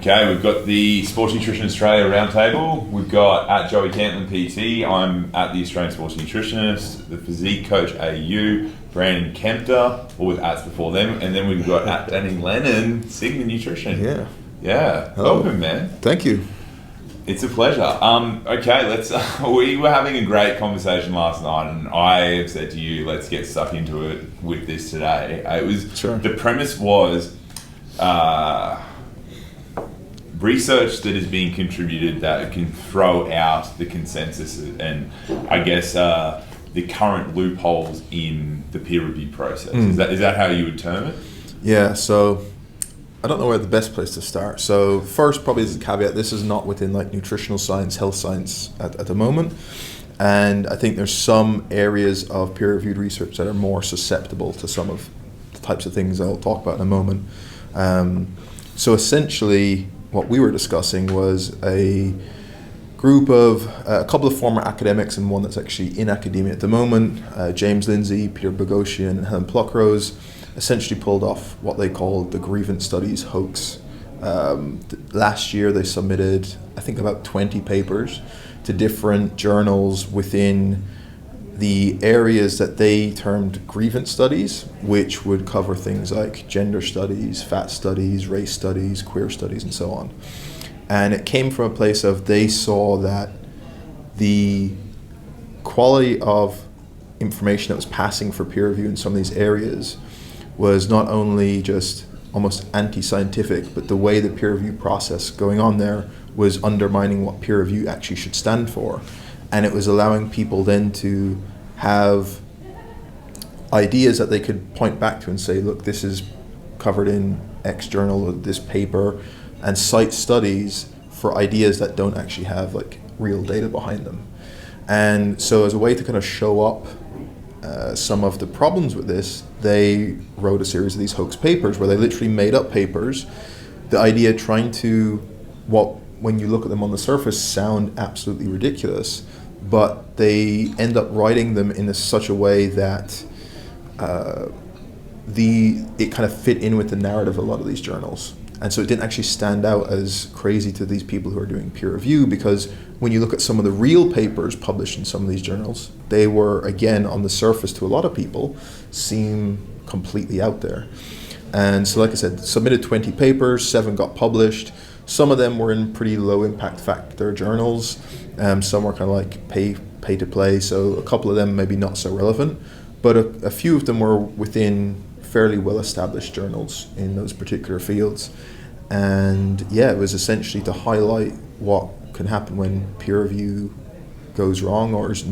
Okay, we've got the Sports Nutrition Australia Roundtable. We've got at Joey Cantlin PT. I'm at the Australian Sports Nutritionist, the Physique Coach AU, Brandon Kempter, all with ats before them, and then we've got at Danny Lennon, Sigma Nutrition. Yeah. Welcome, man. Thank you. It's a pleasure. Okay, let's. We were having a great conversation last night, and I have said to you, let's get stuck into it with this today. The premise was research that is being contributed that can throw out the consensus and, I guess, the current loopholes in the peer review process. Is that how you would term it? Yeah. So I don't know where the best place to start. So first, probably as a caveat, this is not within like nutritional science, health science at the moment. And I think there's some areas of peer-reviewed research that are more susceptible to some of the types of things I'll talk about in a moment. So essentially, what we were discussing was a group of a couple of former academics and one that's actually in academia at the moment, James Lindsay, Peter Boghossian, and Helen Pluckrose, essentially pulled off what they called the grievance studies hoax. Last year they submitted, I think, about 20 papers to different journals within the areas that they termed grievance studies, which would cover things like gender studies, fat studies, race studies, queer studies, and so on. And it came from a place of they saw that the quality of information that was passing for peer review in some of these areas was not only just almost anti-scientific, but the way the peer review process going on there was undermining what peer review actually should stand for. And it was allowing people then to have ideas that they could point back to and say, look, this is covered in X journal or this paper, and cite studies for ideas that don't actually have like real data behind them. And so as a way to kind of show up some of the problems with this, they wrote a series of these hoax papers where they literally made up papers. The idea trying to, when you look at them on the surface, sound absolutely ridiculous, but they end up writing them in such a way that it kind of fit in with the narrative of a lot of these journals. And so it didn't actually stand out as crazy to these people who are doing peer review, because when you look at some of the real papers published in some of these journals, they were, again, on the surface to a lot of people, seem completely out there. And so, like I said, submitted 20 papers, 7 got published. Some of them were in pretty low impact factor journals. Some were kind of like pay to play, so a couple of them maybe not so relevant. But a few of them were within fairly well-established journals in those particular fields. And yeah, it was essentially to highlight what can happen when peer review goes wrong or is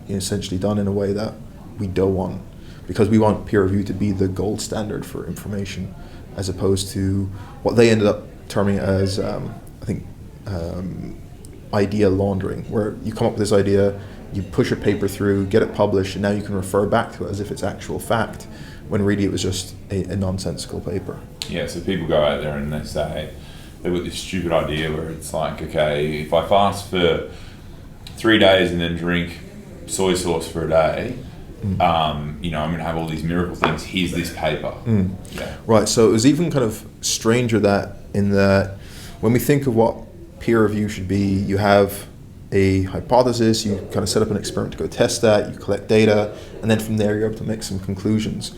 essentially done in a way that we don't want, because we want peer review to be the gold standard for information, as opposed to what they ended up terming as, idea laundering, where you come up with this idea, you push a paper through, get it published, and now you can refer back to it as if it's actual fact, when really it was just a nonsensical paper. Yeah, so people go out there and they say, they've got this stupid idea where it's like, okay, if I fast for 3 days and then drink soy sauce for a day, I'm going to have all these miracle things. Here's this paper. Yeah. Right, so it was even kind of stranger in that when we think of what peer review should be, you have a hypothesis, you kind of set up an experiment to go test that, you collect data, and then from there you're able to make some conclusions.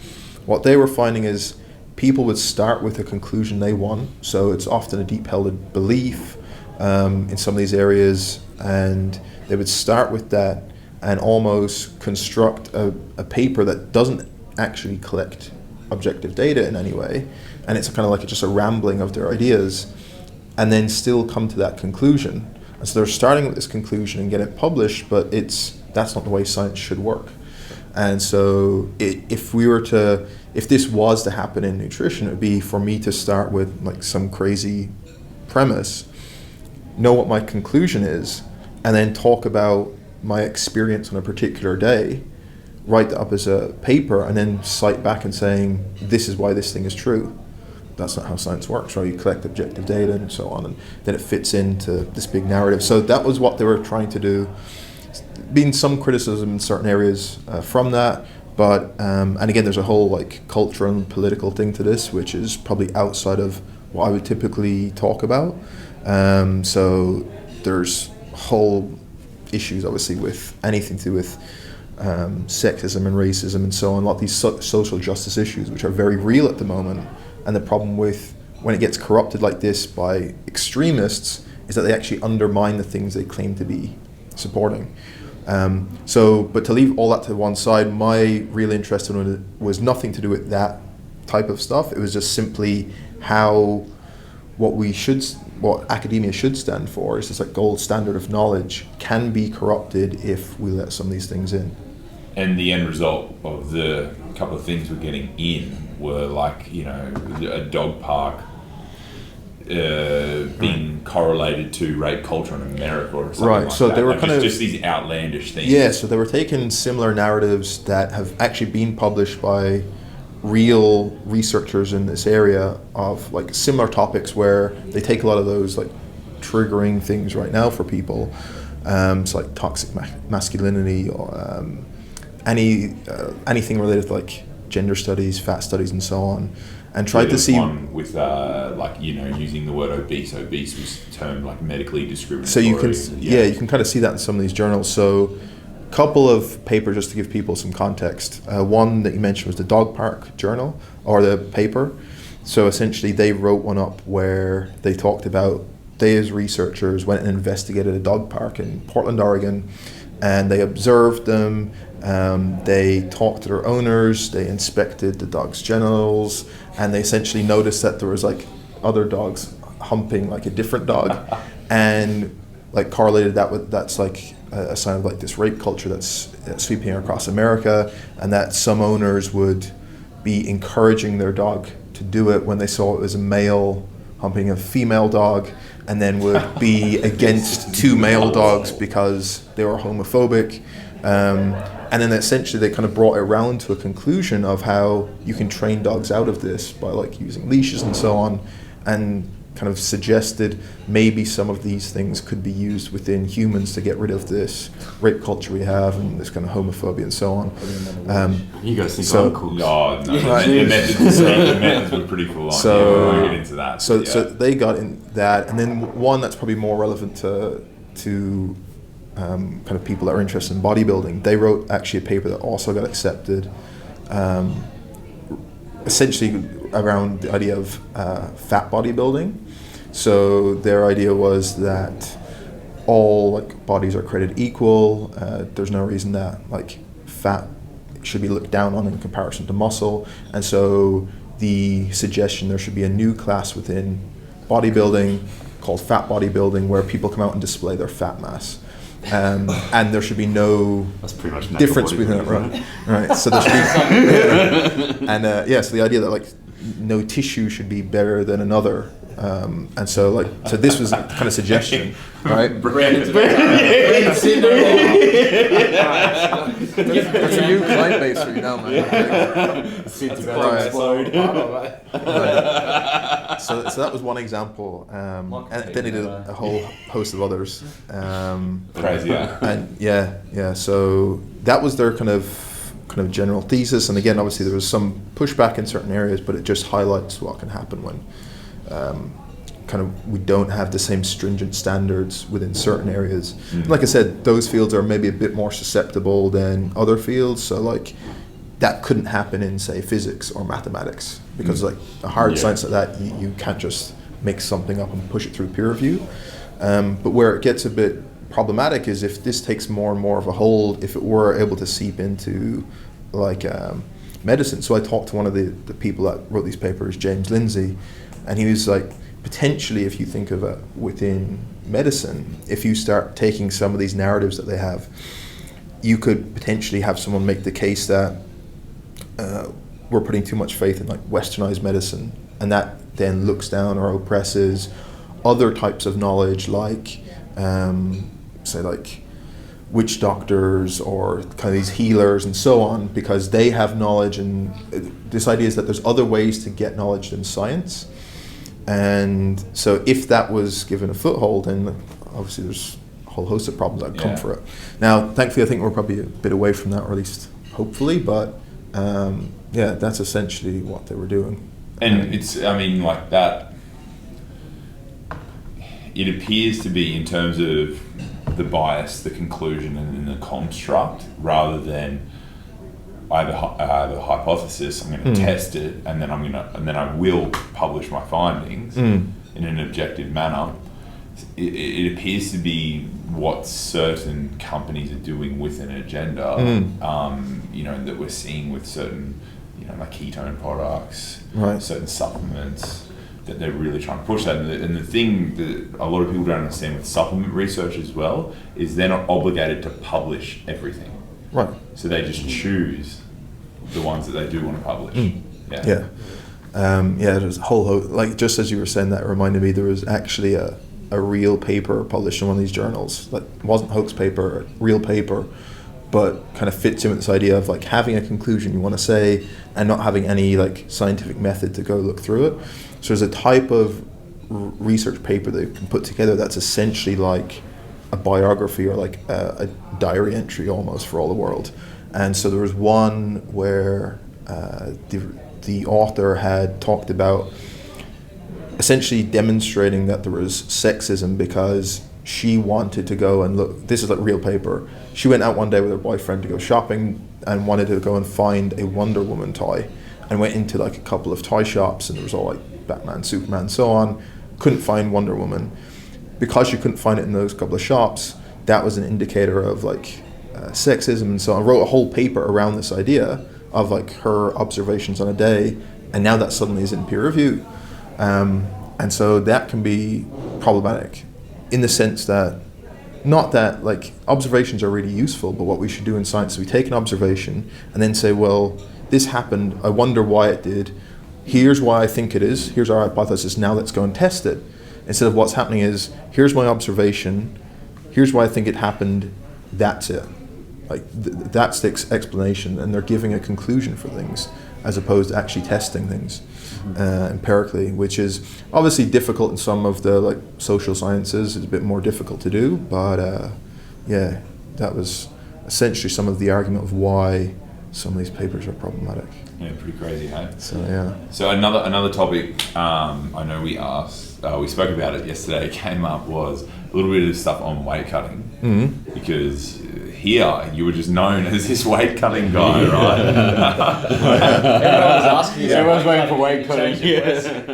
What they were finding is people would start with a conclusion they want, so it's often a deep-held belief in some of these areas, and they would start with that and almost construct a paper that doesn't actually collect objective data in any way, and it's kind of like just a rambling of their ideas, and then still come to that conclusion. And so they're starting with this conclusion and get it published, but that's not the way science should work. And so if this was to happen in nutrition, it would be for me to start with like some crazy premise, know what my conclusion is, and then talk about my experience on a particular day, write that up as a paper, and then cite back and saying, this is why this thing is true. That's not how science works, right? You collect objective data and so on, and then it fits into this big narrative. So that was what they were trying to do. Been some criticism in certain areas from that, but and again, there's a whole like cultural and political thing to this, which is probably outside of what I would typically talk about. So there's whole issues, obviously, with anything to do with sexism and racism and so on, a lot of these social justice issues, which are very real at the moment. And the problem with when it gets corrupted like this by extremists is that they actually undermine the things they claim to be supporting. But to leave all that to one side, my real interest in it was nothing to do with that type of stuff. It was just simply how what academia should stand for is this like gold standard of knowledge can be corrupted if we let some of these things in. And the end result of the couple of things we're getting in were like, you know, a dog park being correlated to rape culture in America or something right. like So that. they were like kind of just these outlandish things. Yeah, so they were taking similar narratives that have actually been published by real researchers in this area of like similar topics, where they take a lot of those like triggering things right now for people, so like toxic masculinity or anything related to like gender studies, fat studies, and so on, and tried to see one with like, you know, using the word obese. Obese was termed like medically discriminatory. So you can you can kind of see that in some of these journals. So couple of papers just to give people some context. One that you mentioned was the Dog Park Journal, or the paper. So essentially they wrote one up where they talked about, they as researchers went and investigated a dog park in Portland, Oregon, and they observed them, they talked to their owners, they inspected the dog's genitals, and they essentially noticed that there was like other dogs humping like a different dog, and like correlated that with, that's like a sign of like this rape culture that's sweeping across America, and that some owners would be encouraging their dog to do it when they saw it was a male humping a female dog, and then would be against two male dogs because they were homophobic. And then essentially they kind of brought it around to a conclusion of how you can train dogs out of this by like using leashes and so on, and kind of suggested maybe some of these things could be used within humans to get rid of this rape culture we have and this kind of homophobia and so on. You guys think I'm cool? No, the methods were pretty full on. So, we won't get into that. So they got in that, and then one that's probably more relevant to kind of people that are interested in bodybuilding. They wrote actually a paper that also got accepted, essentially around the idea of fat bodybuilding. So their idea was that all like bodies are created equal. There's no reason that like fat should be looked down on in comparison to muscle, and so the suggestion there should be a new class within bodybuilding called fat bodybuilding, where people come out and display their fat mass. And there should be no difference between it, right? So there should be, and so the idea that like no tissue should be better than another, and so this was a kind of suggestion, right? Brandon's That's a new client base for you now, man. So that was one example, and then he did a whole host of others. Crazy, yeah. And so that was their kind of general thesis, and again, obviously there was some pushback in certain areas, but it just highlights what can happen when we don't have the same stringent standards within certain areas. Mm-hmm. Like I said, those fields are maybe a bit more susceptible than other fields, so like that couldn't happen in, say, physics or mathematics, because like a hard science like that, you can't just make something up and push it through peer review. But where it gets a bit problematic is if this takes more and more of a hold, if it were able to seep into like medicine. So I talked to one of the people that wrote these papers, James Lindsay, and he was like, potentially if you think of it within medicine, if you start taking some of these narratives that they have, you could potentially have someone make the case that we're putting too much faith in like westernized medicine, and that then looks down or oppresses other types of knowledge, like say like witch doctors or kind of these healers and so on, because they have knowledge, and this idea is that there's other ways to get knowledge than science. And so if that was given a foothold, then obviously there's a whole host of problems that would come for it. Now, thankfully, I think we're probably a bit away from that, or at least hopefully, but that's essentially what they were doing. And it's, I mean, like that it appears to be in terms of the bias, the conclusion, and then the construct, rather than I have a hypothesis. I'm going to test it, and then I will publish my findings in an objective manner. It appears to be what certain companies are doing with an agenda. That we're seeing with certain, like ketone products, certain supplements, that they're really trying to push that. And the thing that a lot of people don't understand with supplement research as well is they're not obligated to publish everything. Right. So they just choose the ones that they do want to publish. Yeah. There's a whole like, just as you were saying that, it reminded me there was actually a real paper published in one of these journals. Like, it wasn't hoax paper, a real paper, but kind of fits in with this idea of like having a conclusion you want to say and not having any like scientific method to go look through it. So there's a type of research paper that you can put together that's essentially like a biography or like a diary entry almost for all the world. And so there was one where the author had talked about essentially demonstrating that there was sexism because she wanted to go and look. This is like real paper. She went out one day with her boyfriend to go shopping and wanted to go and find a Wonder Woman toy, and went into like a couple of toy shops, and there was all like Batman, Superman, so on. Couldn't find Wonder Woman. Because she couldn't find it in those couple of shops, that was an indicator of like sexism and so on. I wrote a whole paper around this idea of like her observations on a day, and now that suddenly is in peer review. And so that can be problematic in the sense that, not that like observations are really useful, but what we should do in science is we take an observation and then say, well, this happened, I wonder why it did, here's why I think it is, here's our hypothesis, now let's go and test it. Instead of what's happening is, here's my observation, here's why I think it happened, that's it. Like that's the explanation, and they're giving a conclusion for things as opposed to actually testing things empirically, which is obviously difficult in some of the like social sciences. It's a bit more difficult to do, but that was essentially some of the argument of why some of these papers are problematic. Yeah, pretty crazy, hey? So another topic I know we spoke about it yesterday, came up, was a little bit of stuff on weight cutting, because here you were just known as this weight cutting guy, right? Everyone was asking you. Everyone's waiting for weight cutting.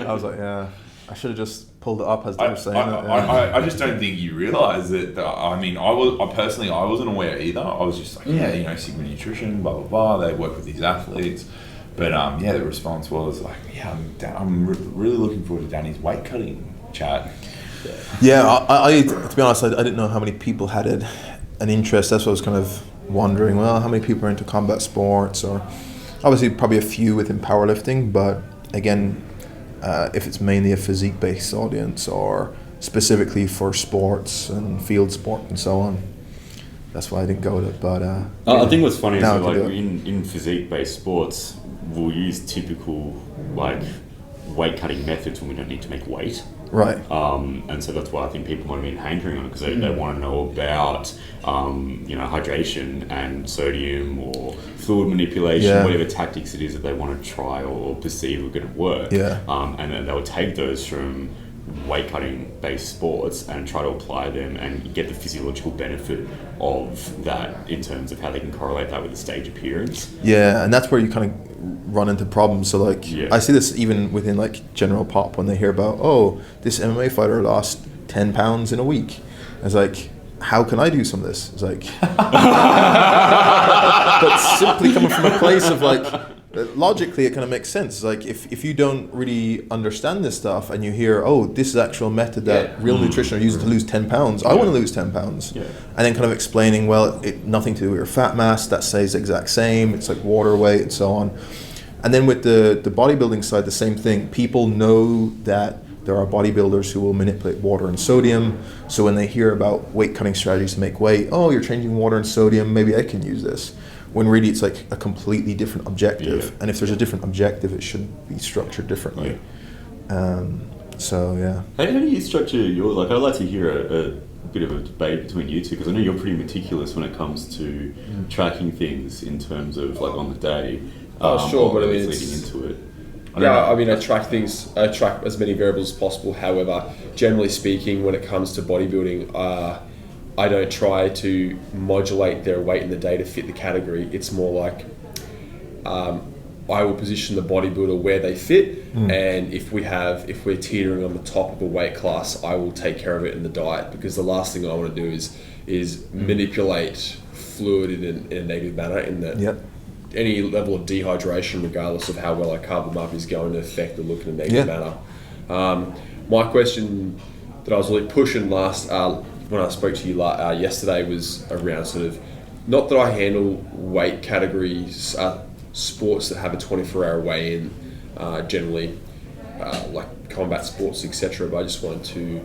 I was like, I should have just pulled it up as they were saying it. I just don't think you realise that. I personally wasn't aware either. I was just like, Sigma Nutrition, blah blah blah. They work with these athletes, but the response was like, I'm really looking forward to Danny's weight cutting chat. I to be honest, I didn't know how many people had an interest. That's what I was kind of wondering. Well, how many people are into combat sports, or obviously probably a few within powerlifting, but again, if it's mainly a physique-based audience or specifically for sports and field sport and so on, that's why I didn't go with it. But I think what's funny is that, like in physique-based sports, we'll use typical like weight cutting methods when we don't need to make weight. Right. And so that's why I think people might have been hankering on it, because they want to know about hydration and sodium or fluid manipulation, whatever tactics it is that they want to try or perceive are going to work. And then they'll take those from weight cutting based sports and try to apply them and get the physiological benefit of that in terms of how they can correlate that with the stage appearance. And that's where you kind of run into problems. So like I see this even within like general pop, when they hear about, oh, this MMA fighter lost 10 pounds in a week. It's like, how can I do some of this? It's like but simply coming from a place of like, logically it kind of makes sense. It's like if you don't really understand this stuff and you hear, oh, this is the actual method that real nutrition are using to lose 10 pounds, I want to lose 10 pounds. And then kind of explaining, well, nothing to do with your fat mass, that stays the exact same, it's like water weight and so on. And then with the bodybuilding side, the same thing. People know that there are bodybuilders who will manipulate water and sodium. So when they hear about weight cutting strategies to make weight, oh, you're changing water and sodium, maybe I can use this. When really it's like a completely different objective. And if there's a different objective, it should be structured differently. How do you structure yours? Like, I'd like to hear a bit of a debate between you two, because I know you're pretty meticulous when it comes to tracking things in terms of like on the day. Sure, but I mean, leading into it. I don't know. I mean, I track as many variables as possible. However, generally speaking, when it comes to bodybuilding, I don't try to modulate their weight in the day to fit the category. It's more like I will position the bodybuilder where they fit, and if we're teetering on the top of a weight class, I will take care of it in the diet, because the last thing I want to do is manipulate fluid in a negative manner, in that any level of dehydration, regardless of how well I carb them up, is going to affect the look in a negative manner. My question that I was really pushing when I spoke to you yesterday was around sort of, not that I handle weight categories, sports that have a 24-hour weigh-in, generally like combat sports, etc. But I just wanted to,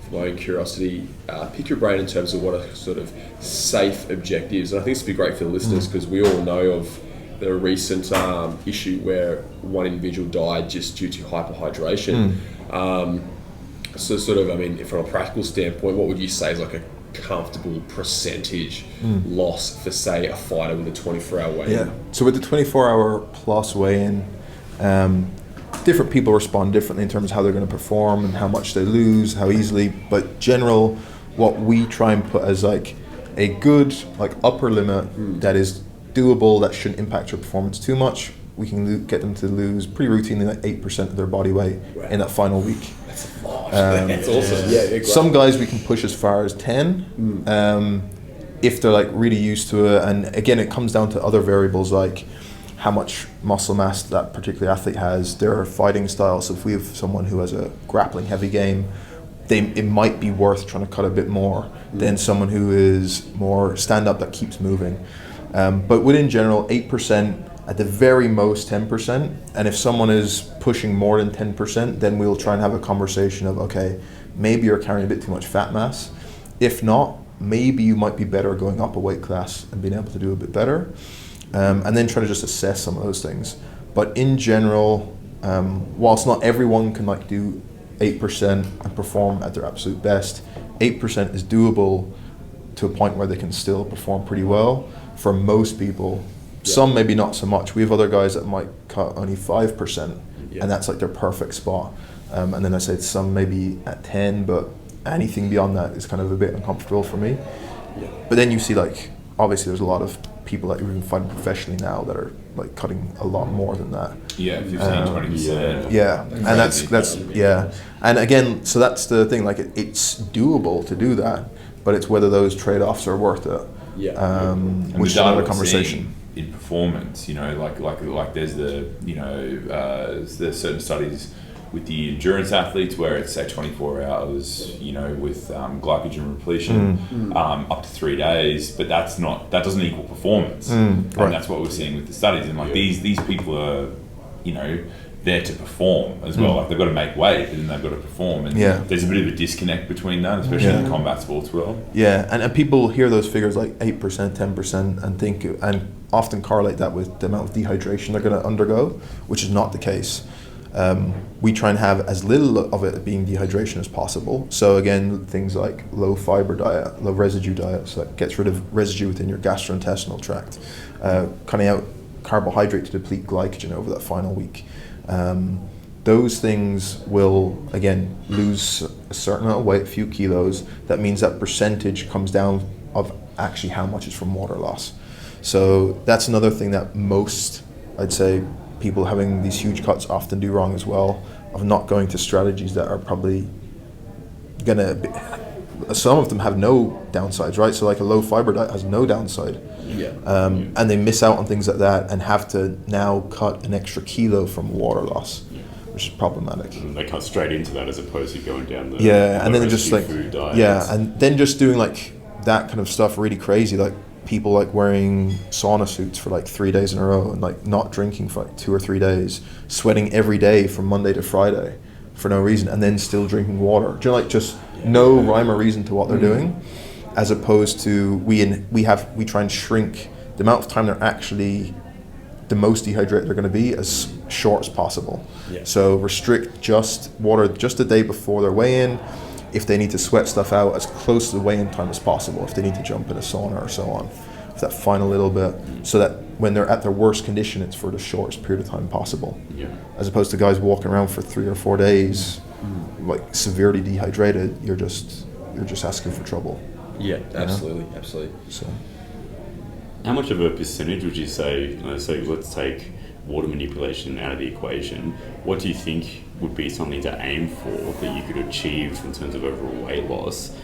for my own curiosity, pick your brain in terms of what are sort of safe objectives. And I think this would be great for the listeners, because we all know of the recent issue where one individual died just due to hyperhydration. So sort of, I mean, from a practical standpoint, what would you say is like a comfortable percentage loss for, say, a fighter with a 24-hour weigh-in? So with the 24-hour plus weigh-in, different people respond differently in terms of how they're going to perform and how much they lose, how easily. But general, what we try and put as like a good like upper limit that is doable, that shouldn't impact your performance too much. We can get them to lose pretty routinely like 8% of their body weight in that final week. That's a lot. That's awesome. Yeah, some guys we can push as far as 10 if they're like really used to it. And again, it comes down to other variables like how much muscle mass that particular athlete has, their fighting style. So if we have someone who has a grappling heavy game, it might be worth trying to cut a bit more than someone who is more stand-up that keeps moving. But within general, 8%, at the very most 10%. And if someone is pushing more than 10%, then we'll try and have a conversation of, okay, maybe you're carrying a bit too much fat mass. If not, maybe you might be better going up a weight class and being able to do a bit better. And then try to just assess some of those things. But in general, whilst not everyone can like do 8% and perform at their absolute best, 8% is doable to a point where they can still perform pretty well. For most people, some maybe not so much. We have other guys that might cut only 5%, and that's like their perfect spot. And then I said some maybe at 10, but anything beyond that is kind of a bit uncomfortable for me. But then you see like, obviously there's a lot of people that you're even fighting professionally now that are like cutting a lot more than that. 15-20%. And that's and again, so that's the thing, like it's doable to do that, but it's whether those trade-offs are worth it. Which is another conversation. In performance, like there's there's certain studies with the endurance athletes where it's say 24 hours, with glycogen repletion, up to 3 days, but that doesn't equal performance, and that's what we're seeing with the studies. And like these people are, there to perform as well. Like they've got to make weight, but then they've got to perform, and there's a bit of a disconnect between that, especially in the combat sports world. And people hear those figures like 8%, 10%, and think and often correlate that with the amount of dehydration they're going to undergo, which is not the case. We try and have as little of it being dehydration as possible. So again, things like low fiber diet, low residue diet, so that gets rid of residue within your gastrointestinal tract, cutting out carbohydrate to deplete glycogen over that final week. Those things will, again, lose a certain amount of weight, a few kilos. That means that percentage comes down of actually how much is from water loss. So that's another thing that most, I'd say, people having these huge cuts often do wrong as well, of not going to strategies that are probably gonna be, some of them have no downsides, right? So like a low fiber diet has no downside. And they miss out on things like that and have to now cut an extra kilo from water loss, which is problematic. And they cut straight into that as opposed to going down the and then just like food diet. And then just doing like that kind of stuff really crazy, like people like wearing sauna suits for like 3 days in a row and like not drinking for like 2 or 3 days, sweating every day from Monday to Friday for no reason, and then still drinking water. Do you know, like just no rhyme or reason to what they're doing, as opposed to we try and shrink the amount of time they're actually the most dehydrated they're going to be as short as possible. So restrict just water just the day before their weigh-in. If they need to sweat stuff out, as close to the weigh-in time as possible. If they need to jump in a sauna or so on, for that final little bit, so that when they're at their worst condition, it's for the shortest period of time possible. Yeah. As opposed to guys walking around for 3 or 4 days, like severely dehydrated, you're just asking for trouble. Yeah, absolutely, absolutely. So, How much of a percentage would you say, so let's take water manipulation out of the equation, what do you think would be something to aim for that you could achieve in terms of overall weight loss,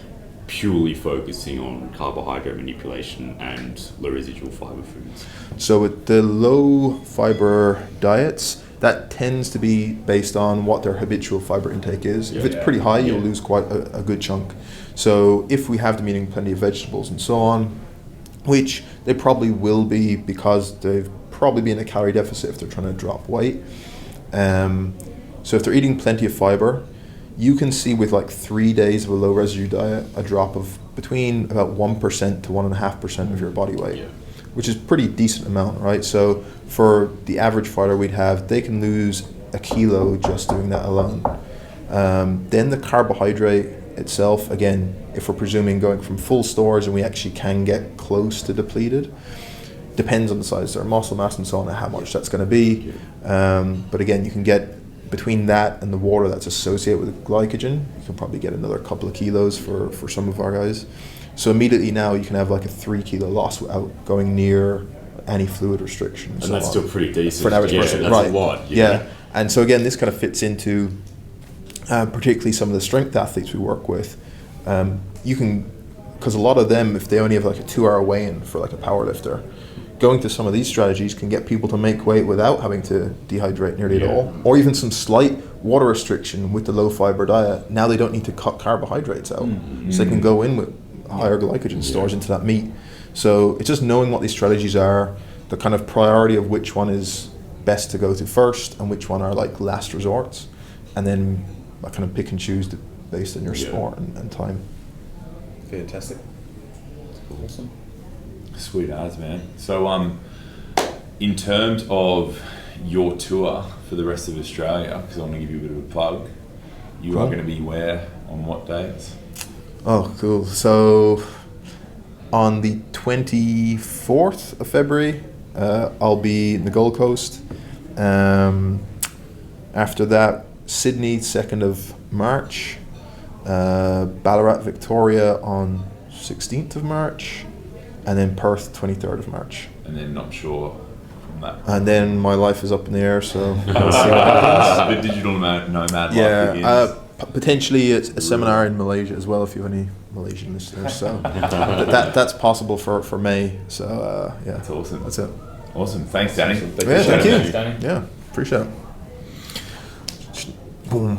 purely focusing on carbohydrate manipulation and low residual fiber foods? so with the low fiber diets, that tends to be based on what their habitual fiber intake is. If it's pretty high, you'll lose quite a good chunk. So if we have them eating plenty of vegetables and so on, which they probably will be because they've probably be in a calorie deficit if they're trying to drop weight. So if they're eating plenty of fiber, you can see with like 3 days of a low residue diet a drop of between about 1% to 1.5% of your body weight, which is pretty decent amount, right? So for the average fighter they can lose a kilo just doing that alone. Then the carbohydrate itself, again, if we're presuming going from full stores and we actually can get close to depleted, depends on the size of their muscle mass and so on and how much that's going to be. But again, you can get between that and the water that's associated with glycogen, you can probably get another couple of kilos for some of our guys. So immediately now you can have like a 3 kilo loss without going near any fluid restriction. And that's still pretty decent. For an average person, that's right. a lot. Yeah. And so again, this kind of fits into particularly some of the strength athletes we work with. You can, because a lot of them, if they only have like a 2-hour weigh-in for like a power lifter, going to some of these strategies can get people to make weight without having to dehydrate nearly at all, or even some slight water restriction with the low fiber diet. Now they don't need to cut carbohydrates out, so they can go in with higher glycogen stores into that meat. So it's just knowing what these strategies are, the kind of priority of which one is best to go to first and which one are like last resorts, and then kind of pick and choose based on your sport and time. Fantastic. Awesome. Sweet as, man. So in terms of your tour for the rest of Australia, because I want to give you a bit of a plug, you are going to be where, on what dates? Oh, cool. So on the 24th of February, I'll be in the Gold Coast. After that, Sydney, 2nd of March. Ballarat, Victoria on 16th of March. And then Perth, 23rd of March. And then not sure from that. And then my life is up in the air, so we'll see what happens. The digital nomad life begins. Yeah, potentially a seminar in Malaysia as well, if you have any Malaysian listeners. So that's possible for May. So yeah, That's awesome. That's it. Awesome. Thanks, Danny. Yeah, thank you. Thanks, Danny. Yeah, appreciate it. Boom.